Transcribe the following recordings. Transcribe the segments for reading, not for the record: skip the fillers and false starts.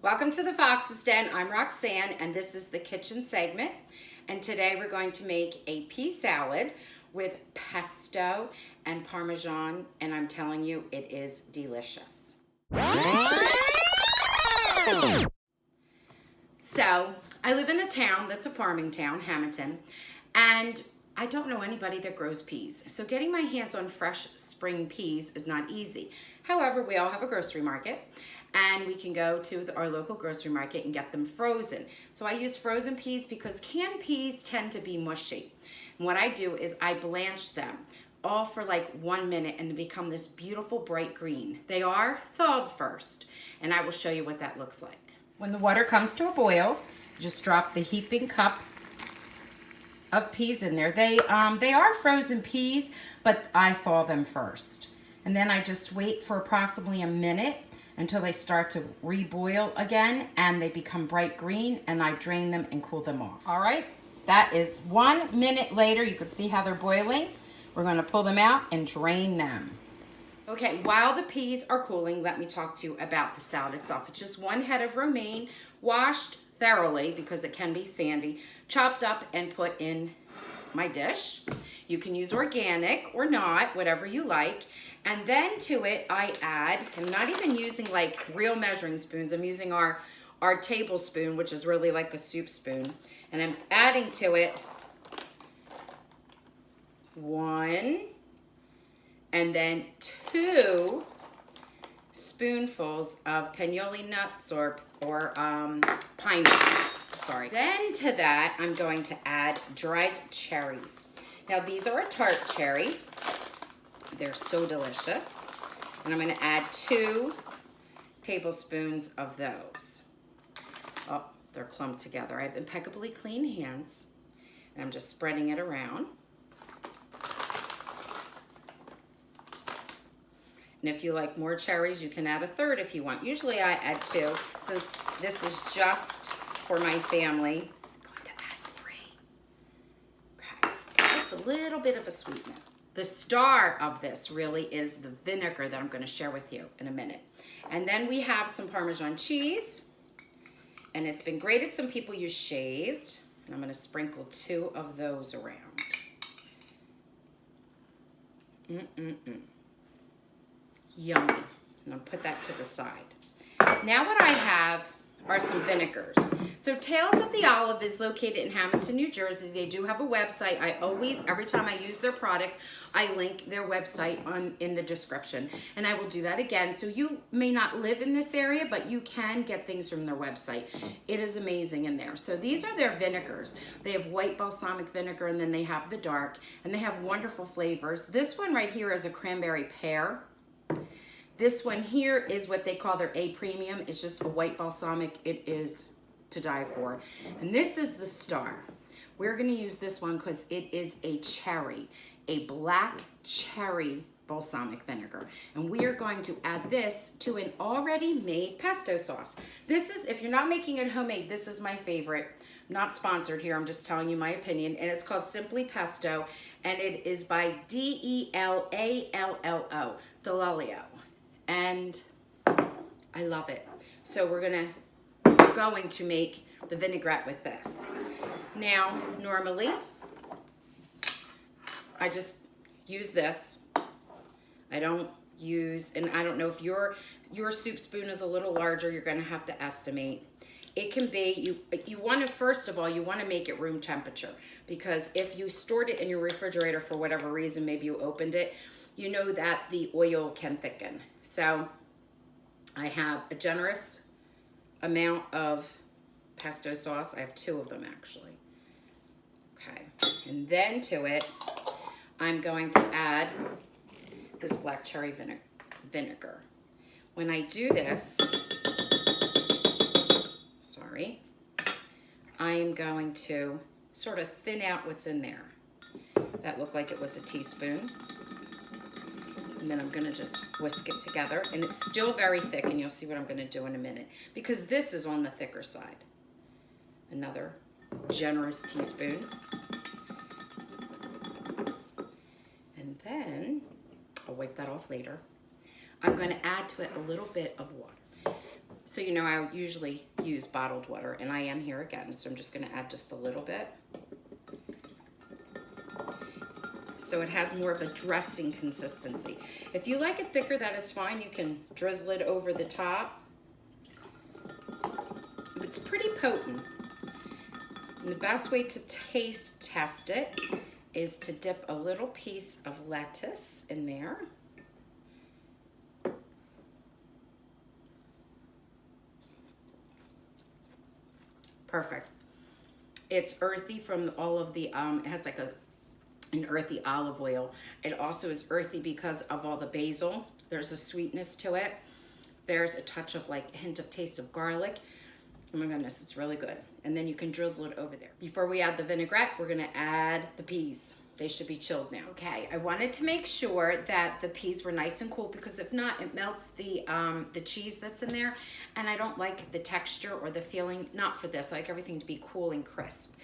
Welcome to the Fox's Den. I'm Roxanne and this is the kitchen segment. And today we're going to make a pea salad with pesto and Parmesan, and I'm telling you, it is delicious. So, I live in a town that's a farming town, Hammonton, and I don't know anybody that grows peas. So getting my hands on fresh spring peas is not easy. However, we all have a grocery market and we can go to our local grocery market and get them frozen. So I use frozen peas because canned peas tend to be mushy. And what I do is I blanch them all for like 1 minute and they become this beautiful bright green. They are thawed first, and I will show you what that looks like. When the water comes to a boil, just drop the heaping cup of peas in there. They are frozen peas, but I thaw them first. And then I just wait for approximately a minute until they start to reboil again and they become bright green, and I drain them and cool them off. All right, that is 1 minute later. You can see how they're boiling. We're gonna pull them out and drain them. Okay, while the peas are cooling, let me talk to you about the salad itself. It's just 1 head of romaine, washed thoroughly because it can be sandy, chopped up and put in my dish. You can use organic or not, whatever you like. And then to it, I add, I'm not even using like real measuring spoons. I'm using our tablespoon, which is really like a soup spoon. And I'm adding to it 1 and then 2 spoonfuls of pinoli nuts or pine nuts. Sorry. Then to that, I'm going to add dried cherries. Now these are a tart cherry. They're so delicious. And I'm gonna add 2 tablespoons of those. Oh, they're clumped together. I have impeccably clean hands. And I'm just spreading it around. And if you like more cherries, you can add a 3rd if you want. Usually I add 2, since this is just for my family. I'm going to add 3. Okay, just a little bit of a sweetness. The star of this really is the vinegar that I'm going to share with you in a minute. And then we have some Parmesan cheese, and it's been grated. Some people use shaved, and I'm going to sprinkle 2 of those around. Yummy. And I'll put that to the side. Now what I have are some vinegars. So Tales of the Olive is located in Hammonton, New Jersey. They do have a website. I always, every time I use their product, I link their website in the description. And I will do that again. So you may not live in this area, but you can get things from their website. It is amazing in there. So these are their vinegars. They have white balsamic vinegar, and then they have the dark, and they have wonderful flavors. This one right here is a cranberry pear. This one here is what they call their A premium. It's just a white balsamic. It is to die for. And this is the star. We're gonna use this one because it is a cherry, a black cherry balsamic vinegar. And we are going to add this to an already made pesto sauce. This is, if you're not making it homemade, this is my favorite. Not sponsored here, I'm just telling you my opinion. And it's called Simply Pesto, and it is by DeLallo, DeLallo. And I love it. So we're going to make the vinaigrette with this. Now, normally, I just use this. I don't use, and I don't know if your soup spoon is a little larger, you're gonna have to estimate. It can be, you wanna, first of all, you wanna make it room temperature, because if you stored it in your refrigerator for whatever reason, maybe you opened it, you know that the oil can thicken. So I have a generous amount of pesto sauce. I have 2 of them actually. Okay, and then to it, I'm going to add this black cherry vinegar. When I do this, sorry, I am going to sort of thin out what's in there. That looked like it was a teaspoon. And then I'm gonna just whisk it together, and it's still very thick, and you'll see what I'm gonna do in a minute, because this is on the thicker side. Another generous teaspoon. And then, I'll wipe that off later, I'm gonna add to it a little bit of water. So you know I usually use bottled water, and I am here again, so I'm just gonna add just a little bit. So it has more of a dressing consistency. If you like it thicker, that is fine. You can drizzle it over the top. It's pretty potent. And the best way to taste test it is to dip a little piece of lettuce in there. Perfect. It's earthy from all of the, it has like an earthy olive oil. It also is earthy because of all the basil. There's a sweetness to it. There's a touch of like a hint of taste of garlic. Oh my goodness, it's really good. And then you can drizzle it over there. Before we add the vinaigrette, we're gonna add the peas. They should be chilled now. Okay, I wanted to make sure that the peas were nice and cool, because if not, it melts the cheese that's in there, and I don't like the texture or the feeling. Not for this. I like everything to be cool and crisp.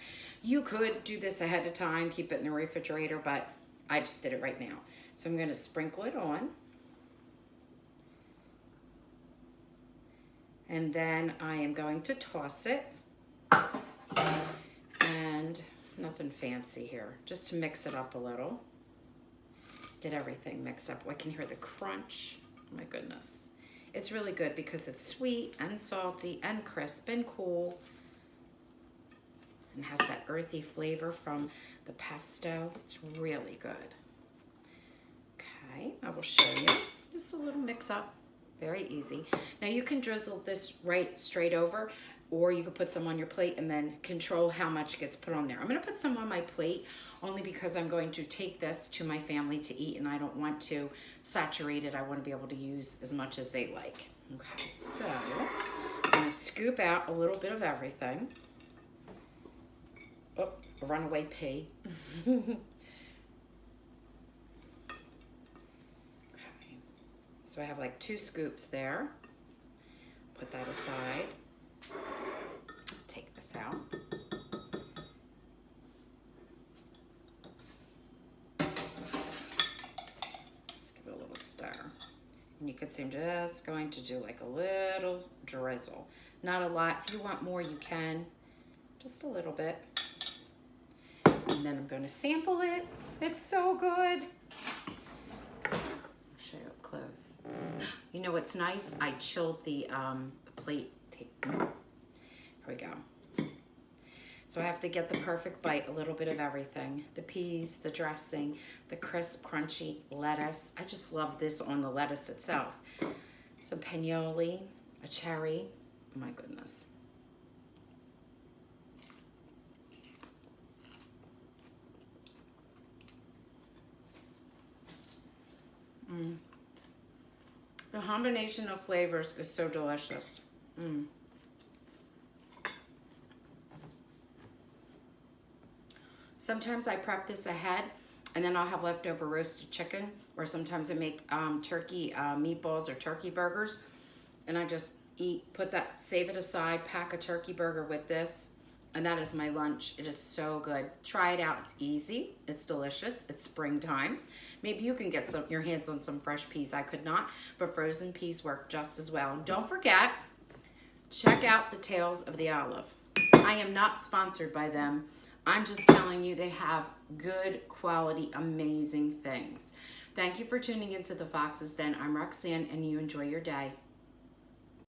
You could do this ahead of time, keep it in the refrigerator, but I just did it right now. So I'm gonna sprinkle it on. And then I am going to toss it. And nothing fancy here, just to mix it up a little. Get everything mixed up. I can hear the crunch. Oh my goodness. It's really good because it's sweet and salty and crisp and cool. And has that earthy flavor from the pesto. It's really good. Okay, I will show you. Just a little mix up. Very easy. Now you can drizzle this right straight over, or you could put some on your plate and then control how much gets put on there. I'm gonna put some on my plate only because I'm going to take this to my family to eat, and I don't want to saturate it. I wanna be able to use as much as they like. Okay, so I'm gonna scoop out a little bit of everything. Oh, a runaway pea. So I have like 2 scoops there. Put that aside. Take this out. Just give it a little stir. And you can see I'm just going to do like a little drizzle. Not a lot. If you want more, you can. Just a little bit. And then I'm going to sample it. It's so good. Show you up close. You know what's nice? I chilled the plate tape. Here we go. So I have to get the perfect bite, a little bit of everything. The peas, the dressing, the crisp, crunchy lettuce. I just love this on the lettuce itself. Some pinoli, a cherry. Oh my goodness. The combination of flavors is so delicious. Sometimes I prep this ahead, and then I'll have leftover roasted chicken, or sometimes I make turkey meatballs or turkey burgers, and I just save it aside, pack a turkey burger with this, and that is my lunch. It is so good. Try it out. It's easy. It's delicious. It's springtime. Maybe you can get your hands on some fresh peas. I could not, but frozen peas work just as well. And don't forget, check out the Tales of the Olive. I am not sponsored by them. I'm just telling you they have good quality, amazing things. Thank you for tuning into the Fox's Den. I'm Roxanne, and you enjoy your day.